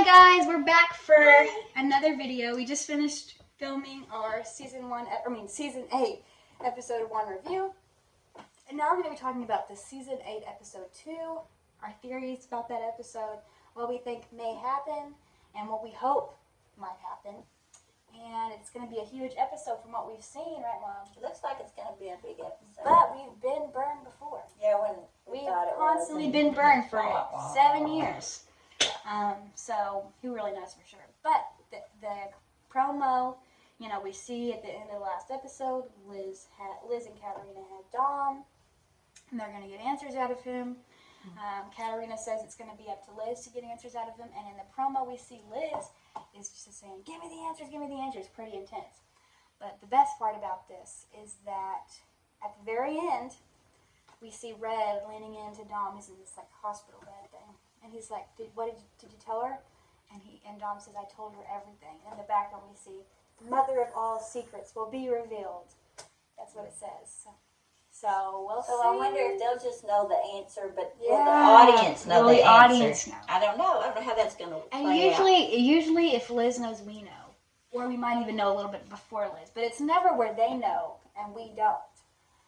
Hi guys, we're back for another video. We just finished filming our season 8, episode 1 review. And now we're going to be talking about the season 8, episode 2, our theories about that episode, what we think may happen, and what we hope might happen. And it's going to be a huge episode from what we've seen, right, Mom? It looks like it's going to be a big episode. But we've been burned before. Yeah, when we've constantly been burned for 7 years. So who really knows for sure? But the promo, you know, we see at the end of the last episode, Liz and Katarina had Dom, and they're going to get answers out of him. Katarina says it's going to be up to Liz to get answers out of him, and in the promo we see Liz is just saying, give me the answers, give me the answers. Pretty intense. But the best part about this is that at the very end, we see Red leaning into Dom. He's in this like hospital bed thing. And he's like, did you tell her? And Dom says, I told her everything. In the background we see, mother of all secrets will be revealed. That's what it says. So we'll see. So I wonder if they'll just know the answer, but will the audience know the answer? Audience know. I don't know. I don't know how that's going to play And usually if Liz knows, we know. Or we might even know a little bit before Liz. But it's never where they know and we don't.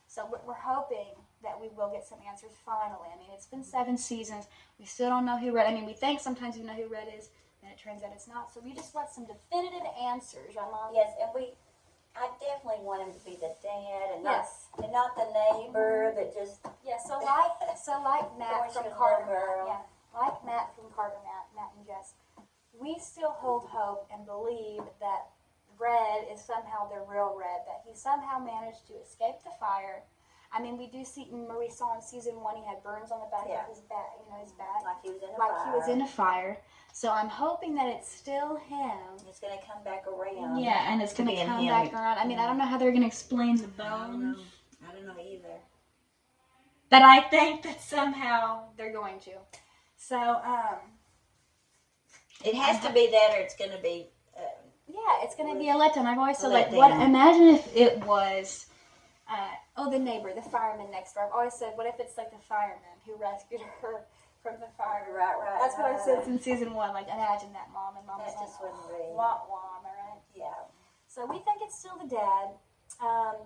So we're hoping that we will get some answers finally. I mean, it's been 7 seasons. We still don't know who Red. I mean, we think sometimes we know who Red is, and it turns out it's not. So we just want some definitive answers, right, Mom? Yes, and I definitely want him to be the dad, and not the neighbor that just So like Matt from Carter, like Matt from Carter, Matt and Jess, we still hold hope and believe that Red is somehow the real Red, that he somehow managed to escape the fire. I mean, we do see, remember we saw in season 1 he had burns on the back of his back, his back. Like he was in a fire. fire. He was in a fire. So I'm hoping that it's still him. It's going to come back around. Yeah, and it's going to come back around. I mean, I don't know how they're going to explain the bones. I don't know either. But I think that somehow they're going to. So, it has to be that or it's going to be... it's going to be a letdown. I've always said, imagine if it was... the neighbor, the fireman next door. I've always said, what if it's like the fireman who rescued her from the fire? Right. That's what I've said since season 1. Like, imagine that, Mom. And Mom was like, just wouldn't be. Wah, wah, am I right? Yeah. So we think it's still the dad.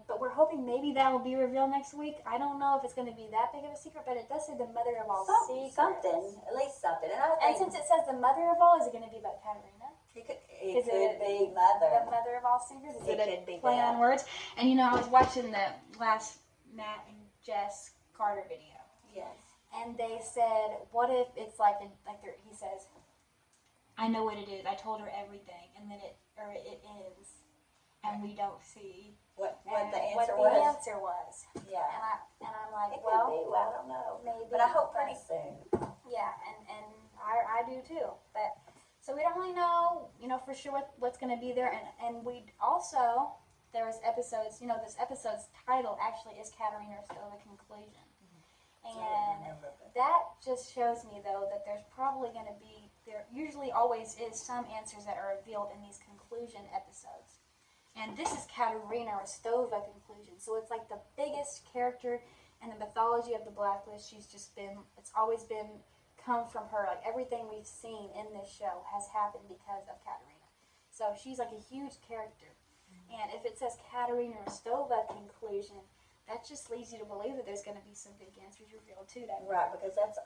But we're hoping maybe that will be revealed next week. I don't know if it's going to be that big of a secret, but it does say the mother of all secrets. Something. At least something. And since it says the mother of all, is it going to be about Katarina? It could be mother. The mother of all secrets? Is it could be play on words? And you know, I was watching the last Matt and Jess Carter video. Yes. And they said, what if it's he says, I know what it is. I told her everything. And then it ends. And we don't see what the answer was. Yeah. And I'm like, it could be. Well, I don't know. Maybe. But I hope pretty soon. Yeah, and I do too. But so we don't really know, for sure what's going to be there. And we also, there was episodes, this episode's title actually is Katarina Still the Conclusion. And that just shows me, though, that there's probably going to be, there usually always is some answers that are revealed in these conclusion episodes. And this is Katarina Rostova conclusion. So it's like the biggest character in the mythology of the Blacklist. It's always been come from her. Like everything we've seen in this show has happened because of Katarina. So she's like a huge character. And if it says Katarina Rostova conclusion, that just leads you to believe that there's going to be some big answers revealed too. Right, because that's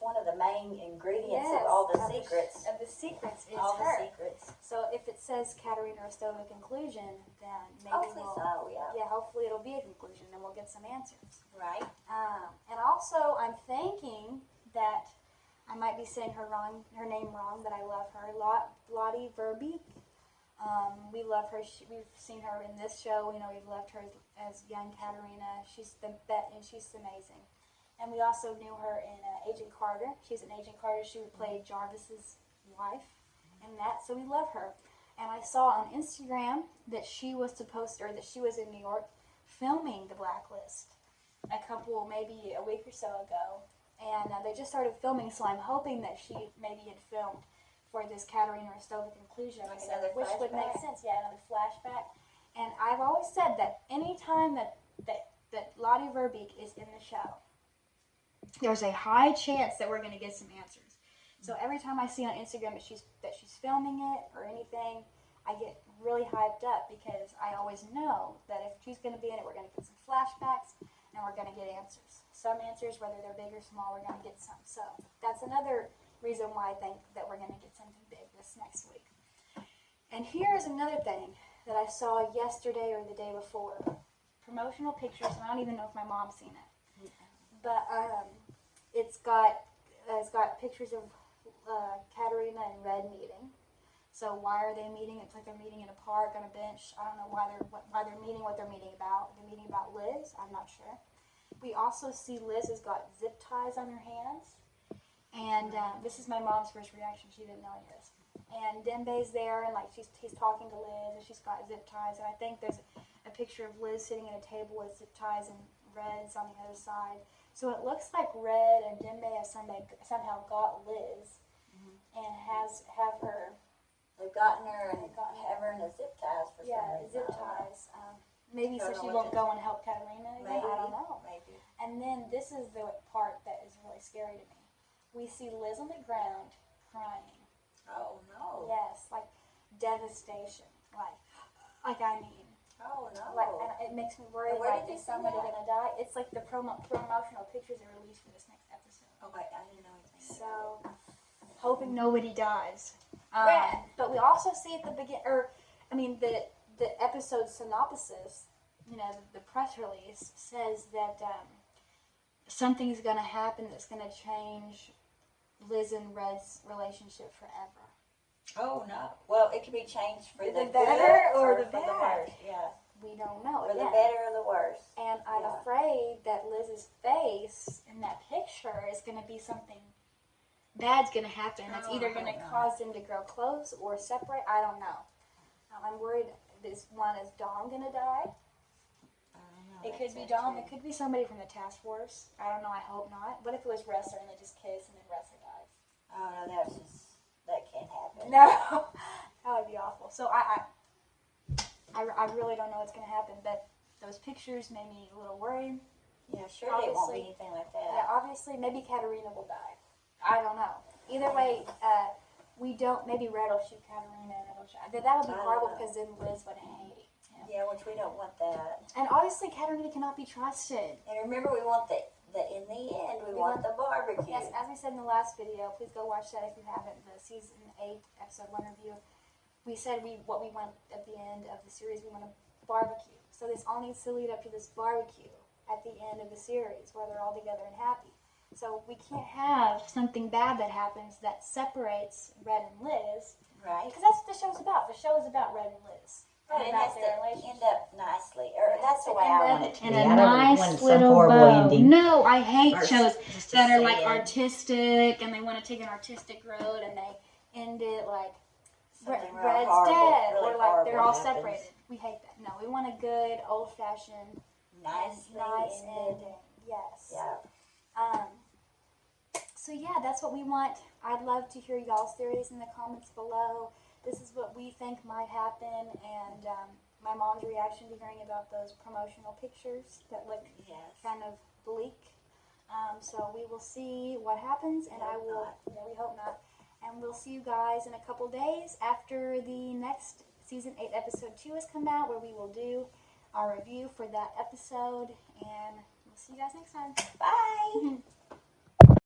one of the main ingredients of all the secrets. Of the secrets is all her. The secrets. So if it says Katarina Rostova conclusion, then maybe hopefully it'll be a conclusion, and we'll get some answers. Right. And also, I'm thinking that I might be saying her name wrong, but I love her. Lottie Verbeek. We love her. We've seen her in this show. We've loved her as young Katarina. She's amazing. And we also knew her in Agent Carter. She's in Agent Carter. She would play Jarvis's wife in that. So we love her. And I saw on Instagram that she was in New York filming The Blacklist maybe a week or so ago. And they just started filming, so I'm hoping that she maybe had filmed for this Katarina Rostova conclusion, which would make sense. Yeah, another flashback. And I've always said that any time that Lottie Verbeek is in the show, there's a high chance that we're going to get some answers. So every time I see on Instagram that she's filming it or anything, I get really hyped up because I always know that if she's going to be in it, we're going to get some flashbacks and we're going to get answers. Some answers, whether they're big or small, we're going to get some. So that's another reason why I think that we're going to get something big this next week. And here's another thing that I saw yesterday or the day before. Promotional pictures, and I don't even know if my mom's seen it. But it's got pictures of Katerina and Red meeting. So why are they meeting? It's like they're meeting in a park on a bench. I don't know why they're meeting, what they're meeting about. They're meeting about Liz. I'm not sure. We also see Liz has got zip ties on her hands, and this is my mom's first reaction. She didn't know any of this. And Dembe's there, and like he's talking to Liz, and she's got zip ties. And I think there's a picture of Liz sitting at a table with zip ties, and Red's on the other side. So it looks like Red and Dembe have somehow got Liz and have her. They've gotten her and have her in the zip ties for some reason. Zip ties. Maybe so she won't go and help Katerina again. I don't know. Maybe. And then this is the part that is really scary to me. We see Liz on the ground crying. Oh no. Yes, like devastation. Like I mean. Oh no. Like, and it makes me worried. Where Like, did you is see somebody that? gonna die? It's like the promotional pictures they released for this next episode. Okay, I didn't know anything. So, hoping nobody dies. Right. But we also see at the the episode synopsis, the press release says that something's gonna happen that's gonna change Liz and Red's relationship forever. Oh no. Well, it could be changed for the better good or the for bad. the worse. Yeah. We don't know. For the Again. better or the worse. And I'm afraid that Liz's face in that picture is going to be something bad's going to happen. That's either going to cause them to grow close or separate. I don't know. I'm worried. Is Dom going to die? I don't know. It could be Dom. It could be somebody from the task force. I don't know. I hope not. What if it was Wrestler and they just kiss and then Wrestler dies? Oh no, that can't happen. No, that would be awful. So I really don't know what's going to happen, but those pictures made me a little worried. Yeah, surely it won't be anything like that. Yeah, obviously, maybe Katerina will die. I don't know. Either way, maybe Red will shoot Katerina and it'll shoot. That would be horrible because then Liz would hate him. Yeah, which we don't want that. And obviously, Katerina cannot be trusted. And remember, we want the in the end, we want the barbecue. Yes, as we said in the last video, please go watch that if you haven't, the season 8, episode 1 review. We said what we want at the end of the series, we want a barbecue. So this all needs to lead up to this barbecue at the end of the series where they're all together and happy. So we can't have something bad that happens that separates Red and Liz. Right. Because that's what the show's about. The show is about Red and Liz. Right, it has to end up nicely. Or that's the way I want it to be. And I a don't nice want some little horrible bow. ending. No, I hate Or shows just that are like sad. artistic and they want to take an artistic road and they end it like Something real Red's horrible, dead really or like they're all horrible happens. separated. We hate that. No, we want a good old-fashioned nice ending. Yes. Yeah. So yeah, that's what we want. I'd love to hear y'all's theories in the comments below. This is what we think might happen, and my mom's reaction to hearing about those promotional pictures that look kind of bleak. So we will see what happens, and we hope not. And we'll see you guys in a couple days after the next season 8 episode 2 has come out, where we will do our review for that episode, and we'll see you guys next time. Bye.